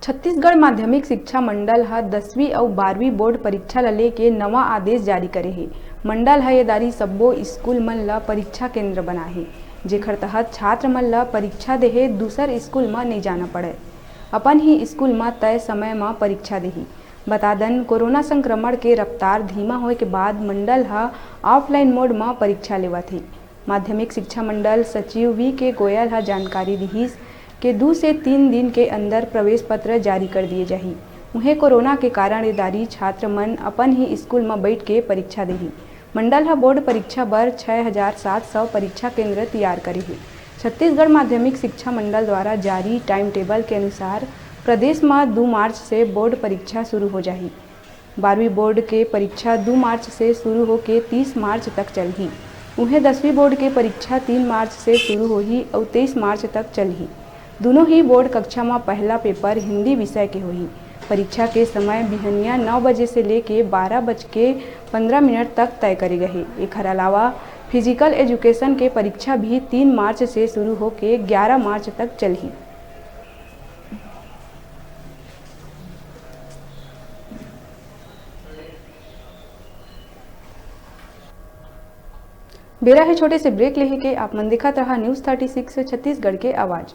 छत्तीसगढ़ माध्यमिक शिक्षा मंडल ह 10वीं और 12वीं बोर्ड परीक्षा ल लेके नवा आदेश जारी करे हे। मंडल ह एदारी सब्बो स्कूल मन ल परीक्षा केंद्र बनाहे, जेखर तहत छात्र मन ल परीक्षा देहे दूसर स्कूल म नहीं जाना पड़े। अपन ही स्कूल म तय समय म परीक्षा देही। बता दन, कोरोना संक्रमण के रफ्तार धीमा होए के बाद मंडल ह ऑफलाइन मोड म परीक्षा लेवत हे। माध्यमिक शिक्षा मंडल सचिव वी.के. गोयल ह जानकारी दिहिस के 2 से 3 दिन के अंदर प्रवेश पत्र जारी कर दिए जाही। उन्हें कोरोना के कारण एदारी छात्र मन अपन ही स्कूल में बैठ के परीक्षा देही। मंडल ह बोर्ड परीक्षा बर 6700 परीक्षा केंद्र तैयार करे हे। छत्तीसगढ़ माध्यमिक शिक्षा मंडल द्वारा जारी टाइम टेबल के अनुसार प्रदेश में 2 मार्च से बोर्ड परीक्षा शुरू हो जाही। 12वीं बोर्ड के परीक्षा 2 मार्च से शुरू होकर 30 मार्च तक चलही। उन्हें 10वीं बोर्ड के परीक्षा 3 मार्च से शुरू होही और 23 मार्च तक चलही। दोनों ही बोर्ड कक्षा में पहला पेपर हिंदी विषय के होही। परीक्षा के समय बिहनिया 9 बजे से लेके 12:15 तक तय करे गए। एकर अलावा फिजिकल एजुकेशन के परीक्षा भी 3 मार्च से शुरू होके 11 मार्च तक चलही। बेरा है छोटे से ब्रेक लेहे के। आप मन दिखत रहा न्यूज़ 36 छत्तीसगढ़ के आवाज़।